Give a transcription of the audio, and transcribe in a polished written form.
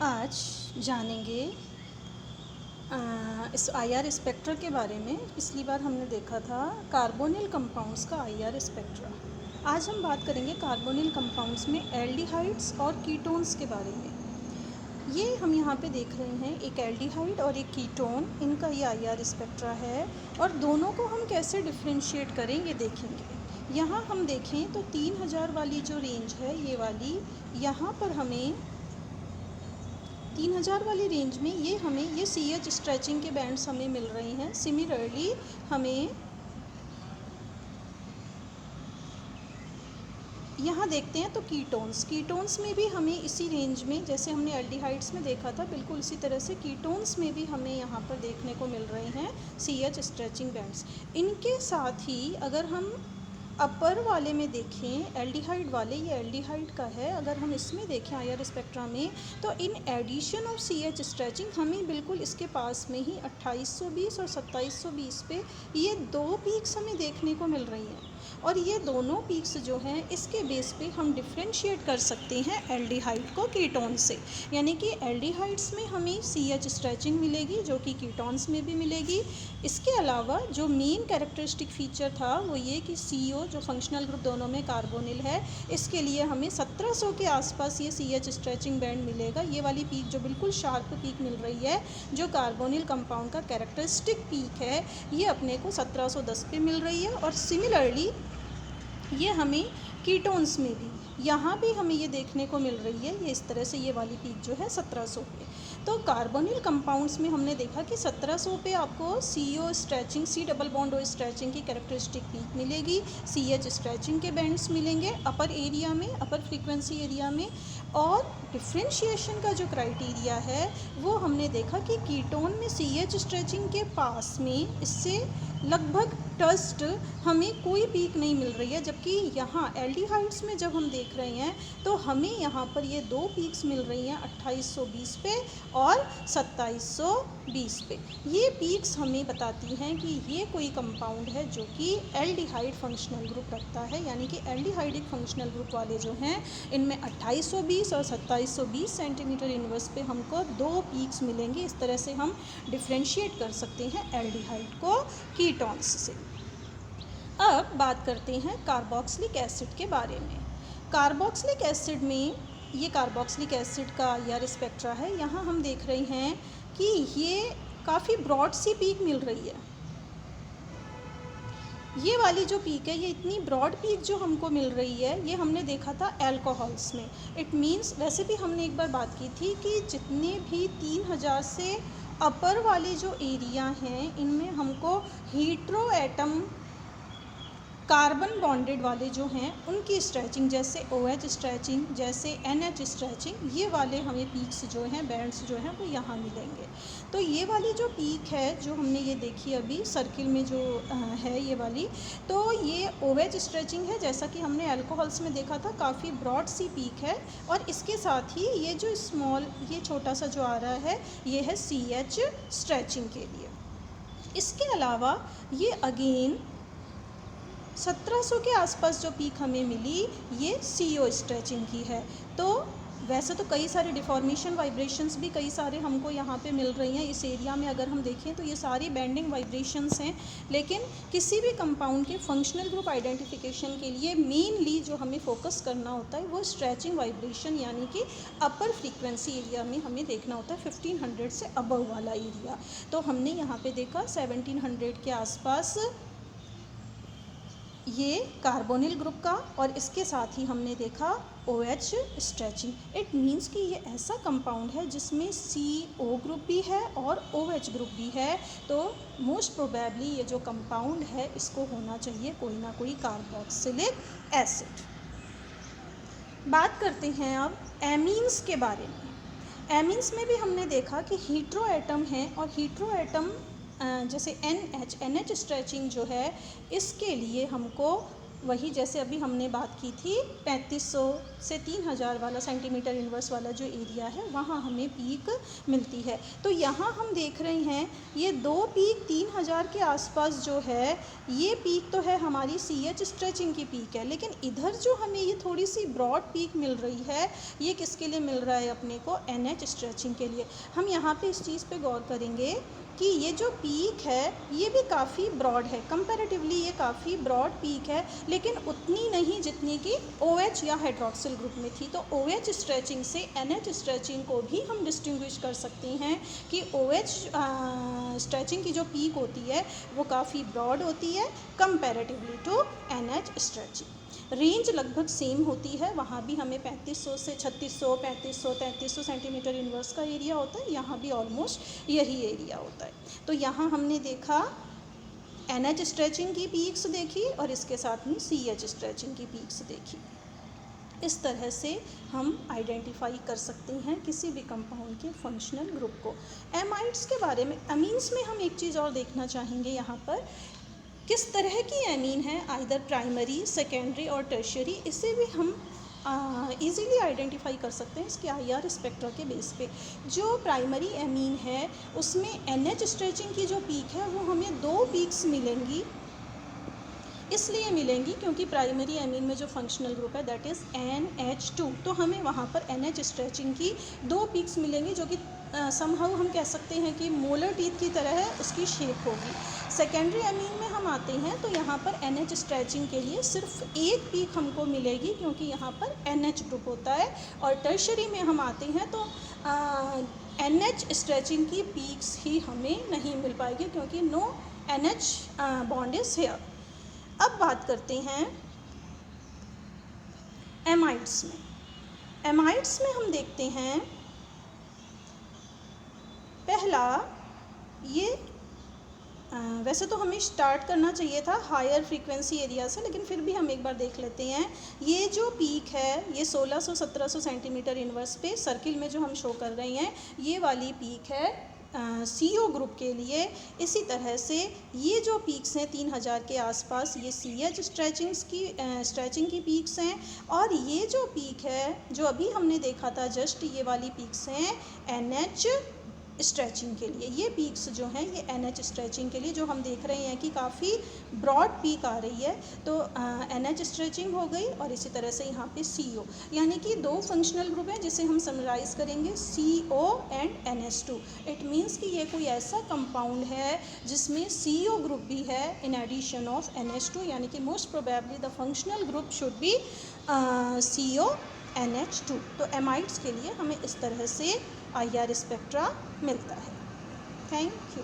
आज जानेंगे इस आईआर स्पेक्ट्रा के बारे में। पिछली बार हमने देखा था कार्बोनिल कंपाउंड्स का आईआर स्पेक्ट्रा। आज हम बात करेंगे कार्बोनिल कंपाउंड्स में एल्डिहाइड्स और कीटोन्स के बारे में। ये हम यहाँ पे देख रहे हैं, एक एल्डिहाइड और एक कीटोन, इनका ये आईआर स्पेक्ट्रा है और दोनों को हम कैसे डिफ्रेंशिएट करें ये देखेंगे। यहाँ हम देखें तो 3000 वाली जो रेंज है ये वाली, यहाँ पर हमें 3000 वाली रेंज में ये CH स्ट्रेचिंग के बैंड्स हमें मिल रही हैं। सिमिलरली हमें यहाँ देखते हैं तो कीटोन्स में भी हमें इसी रेंज में, जैसे हमने एल्डिहाइड्स में देखा था, बिल्कुल इसी तरह से कीटोन्स में भी हमें यहाँ पर देखने को मिल रहे हैं CH स्ट्रेचिंग बैंड्स। इनके साथ ही अगर हम अपर वाले में देखें, एल्डिहाइड वाले, ये एल्डिहाइड का है, अगर हम इसमें देखें आईआर स्पेक्ट्रा में, तो in addition of CH stretching हमें बिल्कुल इसके पास में ही 2820 और 2720 पे ये दो पीक्स हमें देखने को मिल रही हैं। और ये दोनों पीक्स जो हैं इसके बेस पे हम डिफ्रेंशिएट कर सकते हैं एल्डिहाइड को कीटोन से। यानी कि एल्डिहाइड्स में हमें CH स्ट्रेचिंग मिलेगी जो कि कीटोन्स में भी मिलेगी। इसके अलावा जो मेन कैरेक्टरिस्टिक फीचर था वो ये कि CO जो फंक्शनल ग्रुप दोनों में कार्बोनिल है, इसके लिए हमें 1700 के आसपास ये CH स्ट्रेचिंग बैंड मिलेगा। ये वाली पीक जो बिल्कुल शार्प पीक मिल रही है, जो कार्बोनिल कंपाउंड का कैरेक्टरिस्टिक पीक है, ये अपने को 1710 पे मिल रही है। और सिमिलरली ये हमें कीटोन्स में भी यहाँ भी हमें ये देखने को मिल रही है, ये इस तरह से ये वाली पीक जो है 1700 पे। तो कार्बोनिल कंपाउंड्स में हमने देखा कि 1700 पे आपको CO stretching, C double bond O stretching की कैरेक्टरिस्टिक पीक मिलेगी, CH स्ट्रेचिंग के बैंड्स मिलेंगे अपर एरिया में, अपर फ्रीक्वेंसी एरिया में। और डिफ्रेंशिएशन का जो क्राइटेरिया है वो हमने देखा कि कीटोन में CH स्ट्रेचिंग के पास में इससे लगभग टस्ट हमें कोई पीक नहीं मिल रही है, जबकि यहाँ एल्डिहाइड्स में जब हम देख रहे हैं तो हमें यहाँ पर ये दो पीक्स मिल रही हैं 2820 पे और 2720 पे। ये पीक्स हमें बताती हैं कि ये कोई कंपाउंड है जो कि एल्डिहाइड फंक्शनल ग्रुप रखता है। यानी कि एल्डिहाइडिक फंक्शनल ग्रुप वाले जो हैं इनमें 2820 और 2720 सेंटीमीटर इनवर्स पे हमको दो पीक्स मिलेंगे। इस तरह से हम डिफ्रेंशिएट कर सकते हैं एल्डिहाइड को कीटोन्स से। अब बात करते हैं कार्बोक्सिलिक एसिड के बारे में। कार्बोक्सिलिक एसिड में ये कार्बोक्सिलिक एसिड का आईआर स्पेक्ट्रा है। यहाँ हम देख रहे हैं कि ये काफ़ी ब्रॉड सी पीक मिल रही है। ये वाली जो पीक है, ये इतनी ब्रॉड पीक जो हमको मिल रही है, ये हमने देखा था एल्कोहल्स में। इट मीन्स, वैसे भी हमने एक बार बात की थी कि जितने भी 3000 से अपर वाले जो एरिया हैं इनमें हमको हीट्रो एटम कार्बन बॉन्डेड वाले जो हैं उनकी स्ट्रेचिंग, जैसे OH स्ट्रेचिंग, जैसे NH स्ट्रेचिंग, ये वाले हमें पीक्स जो हैं, बैंड्स जो हैं वो यहाँ मिलेंगे। तो ये वाली जो पीक है जो हमने ये देखी अभी सर्किल में जो है ये वाली, तो ये OH स्ट्रेचिंग है, जैसा कि हमने अल्कोहल्स में देखा था, काफ़ी ब्रॉड सी पीक है। और इसके साथ ही ये जो स्मॉल, ये छोटा सा जो आ रहा है, ये है CH स्ट्रेचिंग के लिए। इसके अलावा ये अगेन 1700 के आसपास जो पीक हमें मिली, ये CO स्ट्रेचिंग की है। तो वैसे तो कई सारे डिफॉर्मेशन वाइब्रेशंस भी कई सारे हमको यहाँ पे मिल रही हैं इस एरिया में। अगर हम देखें तो ये सारी बैंडिंग वाइब्रेशंस हैं, लेकिन किसी भी कंपाउंड के फंक्शनल ग्रुप आइडेंटिफिकेशन के लिए मेनली जो हमें फोकस करना होता है वो स्ट्रेचिंग वाइब्रेशन, यानी कि अपर फ्रीक्वेंसी एरिया में हमें देखना होता है, 1500 से अबव वाला एरिया। तो हमने यहाँ पे देखा 1700 के आसपास ये कार्बोनिल ग्रुप का, और इसके साथ ही हमने देखा OH स्ट्रेचिंग। इट मीन्स कि ये ऐसा कंपाउंड है जिसमें CO ग्रुप भी है और OH ग्रुप भी है। तो मोस्ट प्रोबेबली ये जो कंपाउंड है इसको होना चाहिए कोई ना कोई कार्बोक्सिलिक एसिड। बात करते हैं अब एमीन्स के बारे में। एमीन्स में भी हमने देखा कि हीट्रो एटम है, और हीट्रो एटम जैसे NH स्ट्रेचिंग जो है, इसके लिए हमको वही जैसे अभी हमने बात की थी 3500 से 3000 वाला सेंटीमीटर इन्वर्स वाला जो एरिया है वहाँ हमें पीक मिलती है। तो यहाँ हम देख रहे हैं ये दो पीक 3000 के आसपास जो है ये पीक तो है हमारी CH स्ट्रेचिंग की पीक है, लेकिन इधर जो हमें ये थोड़ी सी ब्रॉड पीक मिल रही है ये किसके लिए मिल रहा है अपने को, NH स्ट्रेचिंग के लिए। हम यहाँ पे इस चीज़ पे गौर करेंगे कि ये जो पीक है ये भी काफ़ी ब्रॉड है, कंपैरेटिवली ये काफ़ी ब्रॉड पीक है, लेकिन उतनी नहीं जितनी कि OH या हाइड्रोक्सिल ग्रुप में थी। तो OH स्ट्रेचिंग से NH स्ट्रेचिंग को भी हम डिस्टिंग्विश कर सकते हैं कि OH स्ट्रेचिंग की जो पीक होती है वो काफ़ी ब्रॉड होती है comparatively to NH stretching. Range लगभग सेम होती है, वहाँ भी हमें 3500 से 3600, 3500, 3300 सेंटीमीटर इन्वर्स का एरिया होता है, यहाँ भी ऑलमोस्ट यही एरिया होता है। तो यहाँ हमने देखा NH स्ट्रेचिंग की पीक्स देखी और इसके साथ में CH स्ट्रेचिंग की पीक्स देखी। इस तरह से हम आइडेंटिफाई कर सकते हैं किसी भी कंपाउंड के फंक्शनल ग्रुप को। एमाइड्स के बारे में, अमीन्स में हम एक चीज़ और देखना चाहेंगे यहाँ पर, किस तरह की एमीन है, आइदर प्राइमरी, सेकेंडरी और टर्शियरी, इसे भी हम इजीली आइडेंटिफाई कर सकते हैं इसके IR स्पेक्ट्रा के बेस पे। जो प्राइमरी एमीन है उसमें NH स्ट्रेचिंग की जो पीक है वो हमें दो पीक्स मिलेंगी, इसलिए मिलेंगी क्योंकि प्राइमरी एमीन में जो फंक्शनल ग्रुप है दैट इज़ NH2, तो हमें वहाँ पर NH स्ट्रेचिंग की दो पीक्स मिलेंगी जो कि समहाउ हम कह सकते हैं कि मोलर टीथ की तरह है उसकी शेप होगी। सेकेंडरी एमीन में हम आते हैं तो यहाँ पर NH स्ट्रेचिंग के लिए सिर्फ एक पीक हमको मिलेगी क्योंकि यहाँ पर NH ग्रुप होता है, और टर्शरी में हम आते हैं तो NH स्ट्रेचिंग की पीक्स ही हमें नहीं मिल पाएगी क्योंकि no NH bond is here. अब बात करते हैं एमाइड्स में। एमाइड्स में हम देखते हैं पहला ये वैसे तो हमें स्टार्ट करना चाहिए था हायर फ्रीक्वेंसी एरिया से, लेकिन फिर भी हम एक बार देख लेते हैं। ये जो पीक है ये 1600-1700 सेंटीमीटर इन्वर्स पे सर्किल में जो हम शो कर रहे हैं ये वाली पीक है CO ग्रुप के लिए। इसी तरह से ये जो पीक्स हैं 3000 के आसपास ये CH स्ट्रेचिंग की पीक्स हैं, और ये जो पीक है जो अभी हमने देखा था जस्ट ये वाली पीक्स हैं NH स्ट्रेचिंग के लिए। ये पीक्स जो हैं ये NH स्ट्रेचिंग के लिए जो हम देख रहे हैं कि काफ़ी ब्रॉड पीक आ रही है, तो NH स्ट्रेचिंग हो गई और इसी तरह से यहाँ पे CO, यानी कि दो फंक्शनल ग्रुप हैं जिसे हम समराइज़ करेंगे CO and NH2। It means कि ये कोई ऐसा कंपाउंड है जिसमें CO ग्रुप भी है इन एडिशन ऑफ NH2, यानी कि most probably the functional group should be CO NH2। तो एमाइड्स के लिए हमें इस तरह से IR स्पेक्ट्रा मिलता है। Thank you.